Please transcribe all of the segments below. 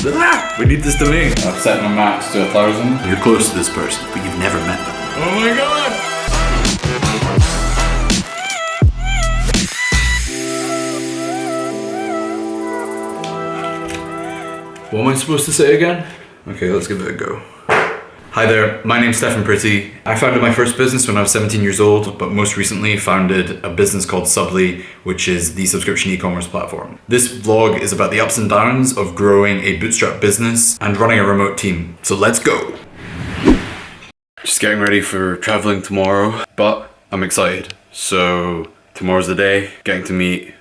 We need this domain. I've set my max to 1,000. You're close to this person, but you've never met them. Oh my god! What am I supposed to say again? Okay, let's give it a go. Hi there, my name's Stefan. I founded my first business when I was 17 years old, but most recently founded a business called Subly, which is the subscription e-commerce platform. This vlog is about the ups and downs of growing a bootstrap business and running a remote team. So let's go. Just getting ready for traveling tomorrow, but I'm excited. So tomorrow's the day, getting to meet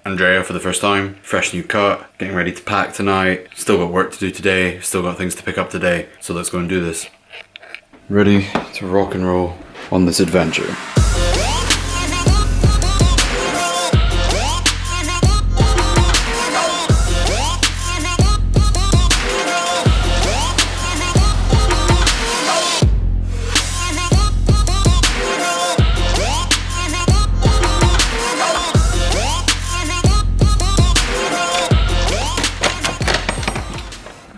Andrea for the first time, fresh new cut, getting ready to pack tonight, still got work to do today, still got things to pick up today, so let's go and do this. Ready to rock and roll on this adventure.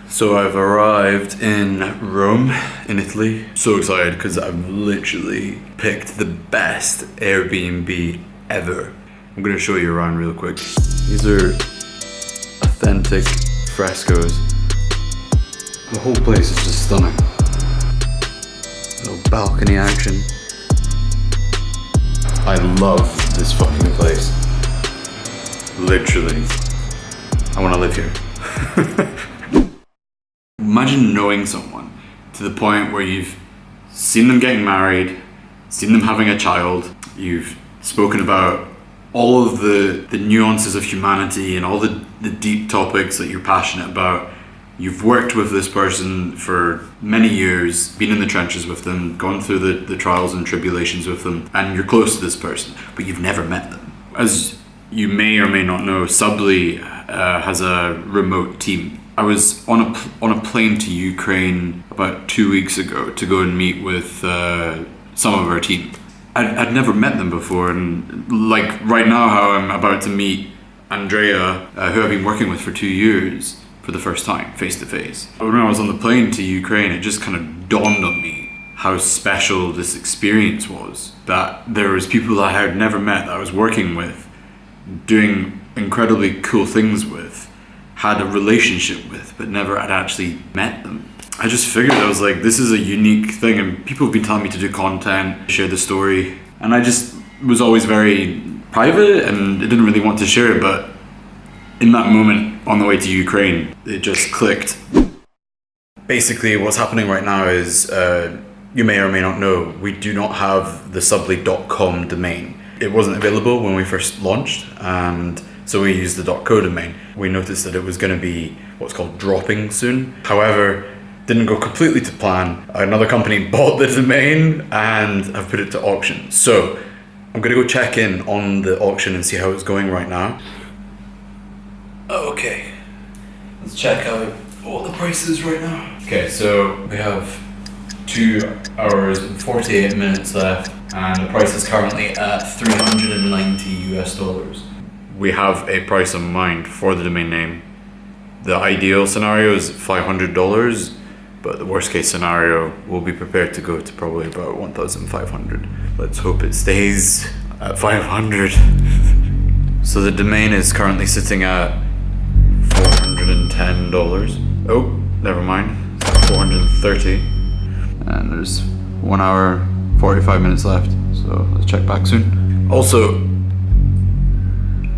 So I've arrived in Rome, in Italy. So excited because I've literally picked the best Airbnb ever. I'm gonna show you around real quick. These are authentic frescoes. The whole place is just stunning. Little balcony action. I love this fucking place. Literally. I wanna live here. Imagine knowing someone to the point where you've seen them getting married, seen them having a child, you've spoken about all of the nuances of humanity and all the deep topics that you're passionate about. You've worked with this person for many years, been in the trenches with them, gone through the trials and tribulations with them, and you're close to this person, but you've never met them. As you may or may not know, Subly has a remote team. I was on a plane to Ukraine about 2 weeks ago to go and meet with some of our team. I'd never met them before, and like right now how I'm about to meet Andrea, who I've been working with for 2 years, for the first time, face to face. When I was on the plane to Ukraine, it just kind of dawned on me how special this experience was. That there was people that I had never met, that I was working with, doing incredibly cool things with, had a relationship with, but never had actually met them. I just figured, I was like, this is a unique thing, and people have been telling me to do content, share the story, and I just was always very private and I didn't really want to share it, but in that moment on the way to Ukraine, it just clicked. Basically, what's happening right now is, you may or may not know, we do not have the subly.com domain. It wasn't available when we first launched, and so we used the .co domain. We noticed that it was going to be what's called dropping soon. However, didn't go completely to plan. Another company bought the domain and have put it to auction. So I'm going to go check in on the auction and see how it's going right now. Okay, let's check out what the price is right now. Okay, so we have 2 hours and 48 minutes left, and the price is currently at $390 US. We have a price in mind for the domain name. The ideal scenario is $500, but the worst case scenario, we'll be prepared to go to probably about 1,500. Let's hope it stays at 500. So the domain is currently sitting at $410. Oh, never mind, it's at 430. And there's 1 hour, 45 minutes left, so let's check back soon. Also,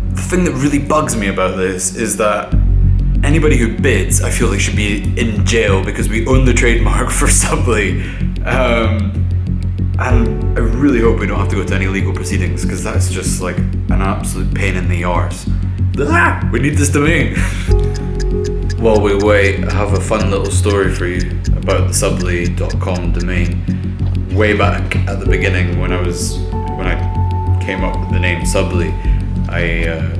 the thing that really bugs me about this is that anybody who bids, I feel like, should be in jail because we own the trademark for Subly. And I really hope we don't have to go to any legal proceedings, because that's just like an absolute pain in the arse. We need this domain. While we wait, I have a fun little story for you about the subly.com domain. Way back at the beginning, when I came up with the name Subly, I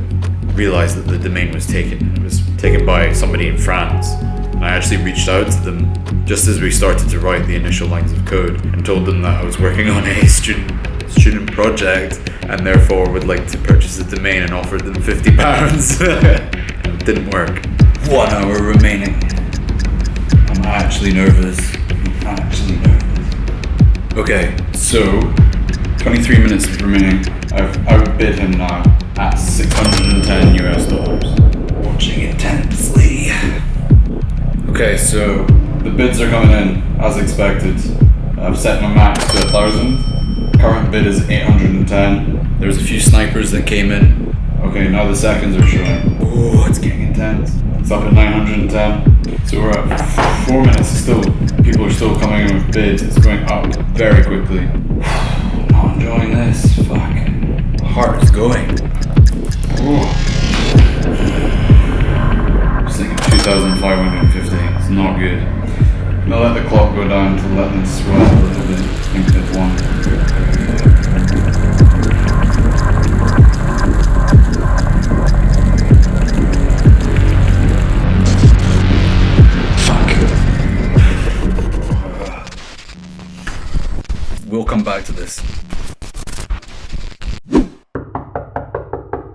realized that the domain was taken. It was taken by somebody in France. And I actually reached out to them just as we started to write the initial lines of code and told them that I was working on a student project and therefore would like to purchase the domain and offered them £50. It didn't work. 1 hour remaining. I'm actually nervous. Okay, so 23 minutes remaining. I've outbid him now at $610 US. Watching intensely. Okay, so the bids are coming in as expected. I've set my max to 1,000. Current bid is 810. There's a few snipers that came in. Okay, now the seconds are showing. Oh, it's getting intense. It's up at 910. So we're at 4 minutes. Still, people are still coming in with bids. It's going up very quickly. Not enjoying this. Fuck. Heart is going. Oh. Just thinking 2,550. It's not good. I'm gonna let the clock go down to let them sweat a little bit. I think they've won. We'll come back to this.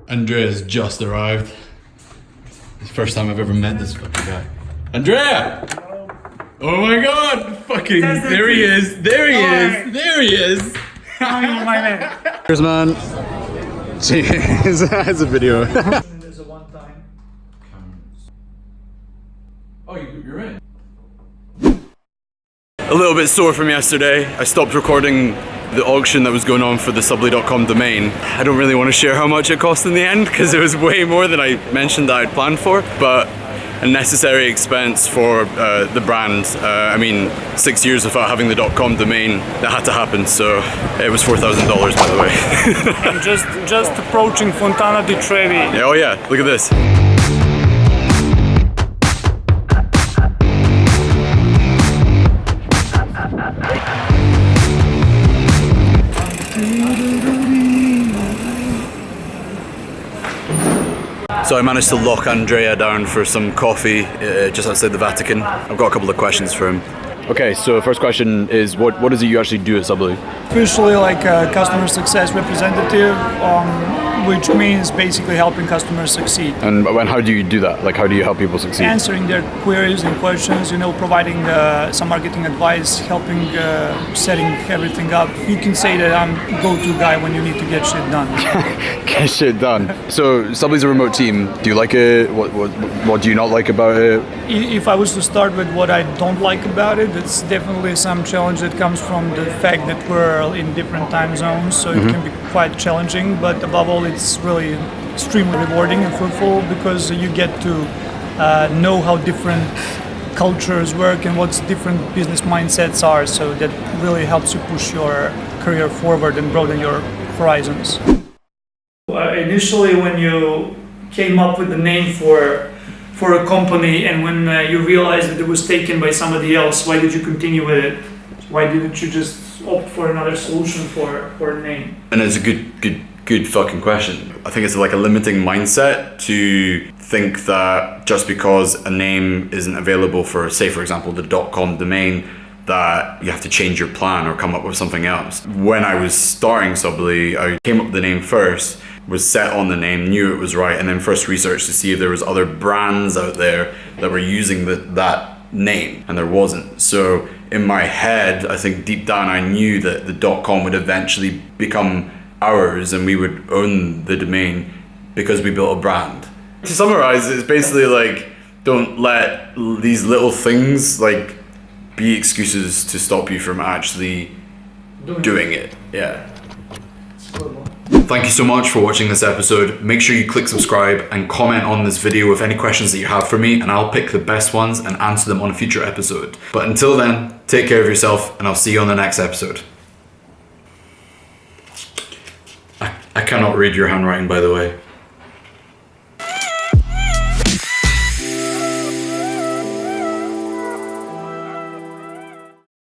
Andrea's just arrived. It's the first time I've ever met this fucking guy. Andrea! Oh my god! Fucking, there he is! There he is! There he is! How are you, my man? Cheers, man. Cheers. It's a video. There's a one-time. Oh, you're in. A little bit sore from yesterday. I stopped recording the auction that was going on for the subly.com domain. I don't really want to share how much it cost in the end because it was way more than I mentioned that I'd planned for, but a necessary expense for the brand. I mean, 6 years without having the .com domain, that had to happen, so it was $4,000 by the way. I'm just approaching Fontana di Trevi. Yeah, oh yeah, look at this. So I managed to lock Andrea down for some coffee just outside the Vatican. I've got a couple of questions for him. Okay, so first question is, what is it you actually do at Subly? Officially like a customer success representative, which means basically helping customers succeed. And how do you do that? Like, how do you help people succeed? Answering their queries and questions, providing some marketing advice, helping setting everything up. You can say that I'm go-to guy when you need to get shit done. Get shit done. So Subly's a remote team. Do you like it? What do you not like about it? If I was to start with what I don't like about it, it's definitely some challenge that comes from the fact that we're in different time zones, so it can be quite challenging, but above all it's really extremely rewarding and fruitful because you get to know how different cultures work and what different business mindsets are, so that really helps you push your career forward and broaden your horizons. Initially when you came up with the name for a company and when you realized that it was taken by somebody else, why did you continue with it? Why didn't you just opt for another solution for a name? And it's a good fucking question. I think it's like a limiting mindset to think that just because a name isn't available for, say for example, the .com domain, that you have to change your plan or come up with something else. When I was starting Subly, I came up with the name first, was set on the name, knew it was right, and then first researched to see if there was other brands out there that were using that name, and there wasn't. So in my head, I think deep down I knew that the .com would eventually become ours and we would own the domain because we built a brand. To summarize, it's basically like, don't let these little things like be excuses to stop you from actually doing it. Yeah. Thank you so much for watching this episode. Make sure you click subscribe and comment on this video with any questions that you have for me, and I'll pick the best ones and answer them on a future episode. But until then, take care of yourself and I'll see you on the next episode. I cannot read your handwriting, by the way.